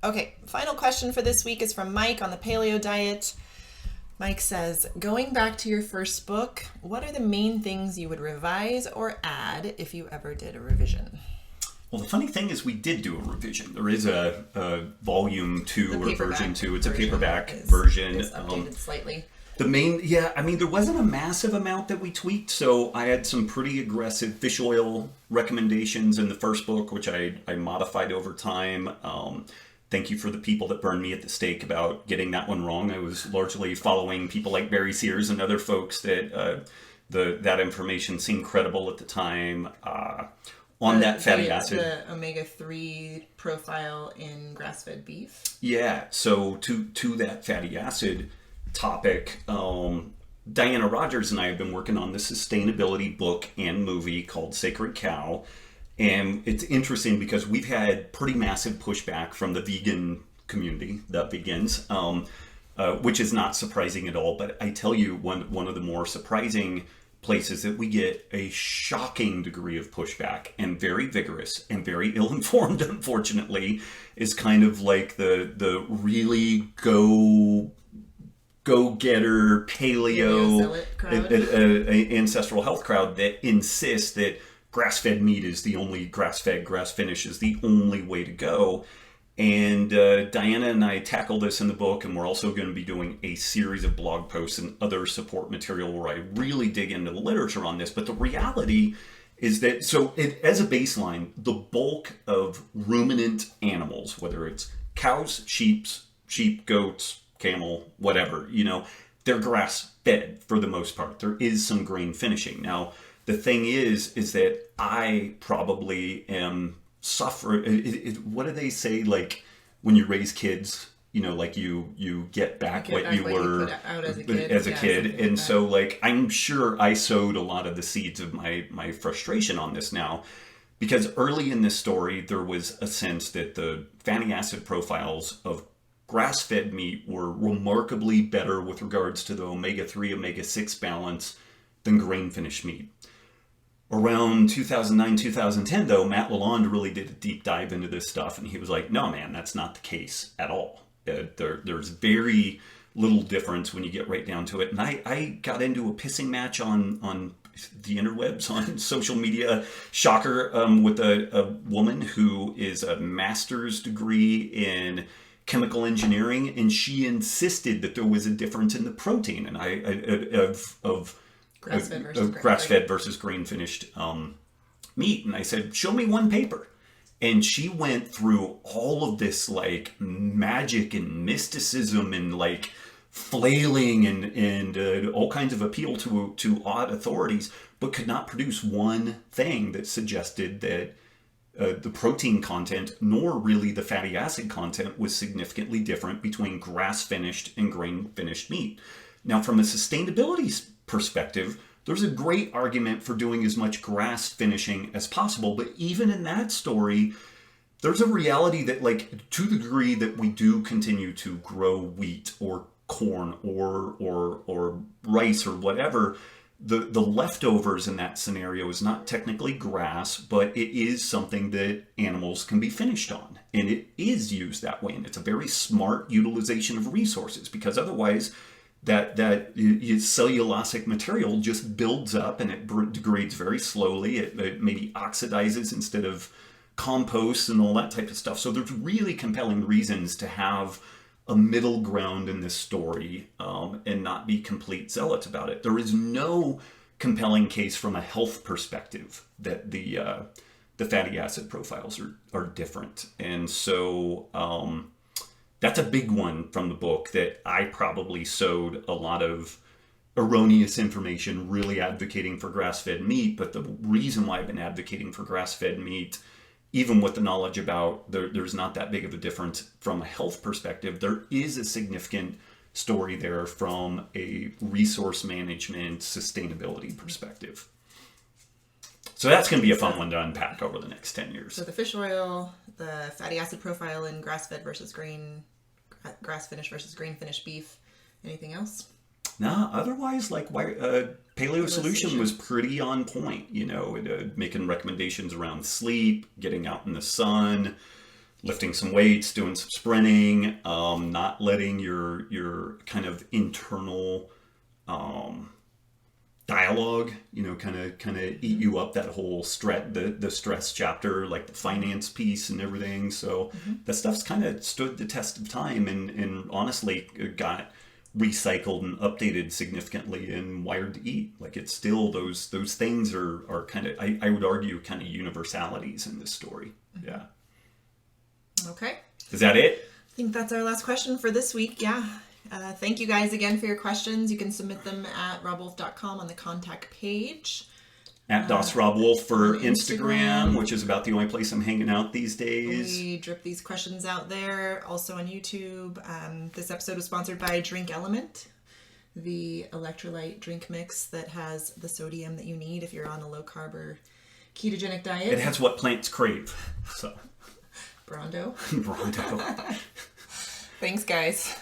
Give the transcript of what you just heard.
Okay, final question for this week is from Mike on the Paleo Diet. Mike says, going back to your first book, what are the main things you would revise or add if you ever did a revision? Well, the funny thing is we did do a revision. There is a volume 2 or version 2. It's a paperback version. Is updated slightly. There wasn't a massive amount that we tweaked, so I had some pretty aggressive fish oil recommendations in the first book, which I modified over time. Thank you for the people that burned me at the stake about getting that one wrong. I was largely following people like Barry Sears and other folks that that information seemed credible at the time. On that fatty acid. The omega-3 profile in grass-fed beef? Yeah, so to that fatty acid topic, Diana Rogers and I have been working on this sustainability book and movie called Sacred Cow. And it's interesting because we've had pretty massive pushback from the vegan community, the vegans, which is not surprising at all. But I tell you, one of the more surprising places that we get a shocking degree of pushback, and very vigorous and very ill-informed, unfortunately, is kind of like the really go-getter paleo ancestral health crowd that insists that grass-fed meat is the only grass-fed, grass-finished is the only way to go. And Diana and I tackle this in the book, and we're also going to be doing a series of blog posts and other support material where I really dig into the literature on this. But the reality is that, as a baseline, the bulk of ruminant animals, whether it's cows, sheep, goats, camel, whatever, they're grass-fed for the most part. There is some grain finishing. Now, the thing is that I probably am what do they say, like when you raise kids, like you get back what you were as a kid. And so like I'm sure I sowed a lot of the seeds of my frustration on this now, because early in this story there was a sense that the fatty acid profiles of grass-fed meat were remarkably better with regards to the omega-3 omega-6 balance than grain-finished meat. Around 2009, 2010, though, Matt Lalonde really did a deep dive into this stuff, and he was like, no, man, that's not the case at all. There's very little difference when you get right down to it. And I got into a pissing match on the interwebs, on social media, shocker, with a woman who is a master's degree in chemical engineering, and she insisted that there was a difference in the protein of grass-fed versus grain-finished meat. And I said, show me one paper. And she went through all of this like magic and mysticism and like flailing and all kinds of appeal to odd authorities, but could not produce one thing that suggested that the protein content, nor really the fatty acid content, was significantly different between grass-finished and grain-finished meat. Now, from a sustainability perspective, there's a great argument for doing as much grass finishing as possible, but even in that story, there's a reality that, like, to the degree that we do continue to grow wheat or corn or rice or whatever, the leftovers in that scenario is not technically grass, but it is something that animals can be finished on, and it is used that way, and it's a very smart utilization of resources, because otherwise that cellulosic material just builds up and it degrades very slowly. It maybe oxidizes instead of composts and all that type of stuff. So there's really compelling reasons to have a middle ground in this story, and not be complete zealots about it. There is no compelling case from a health perspective that the fatty acid profiles are different. And so that's a big one from the book, that I probably sowed a lot of erroneous information really advocating for grass-fed meat. But the reason why I've been advocating for grass-fed meat, even with the knowledge about there's not that big of a difference from a health perspective, there is a significant story there from a resource management sustainability perspective. So that's going to be a fun one to unpack over the next 10 years. So the fish oil, the fatty acid profile in grass-fed versus grass-finished versus grain-finished beef. Anything else? No, otherwise, like Paleo Solution was pretty on point, making recommendations around sleep, getting out in the sun, lifting some weights, doing some sprinting, not letting your kind of internal dialogue, kind of eat you up. That whole the stress chapter, like the finance piece and everything. So that stuff's kind of stood the test of time, and honestly got recycled and updated significantly in Wired to Eat. Like, it's still those things are kind of, I would argue, kind of universalities in this story. Yeah. Okay. Is that it? I think that's our last question for this week. Yeah. Thank you guys again for your questions. You can submit them at robbwolf.com on the contact page. At Das Robb Wolf for Instagram, which is about the only place I'm hanging out these days. We drip these questions out there. Also on YouTube. This episode was sponsored by Drink Element, the electrolyte drink mix that has the sodium that you need if you're on a low-carb or ketogenic diet. It has what plants crave. So, Brondo. Brondo. Thanks, guys.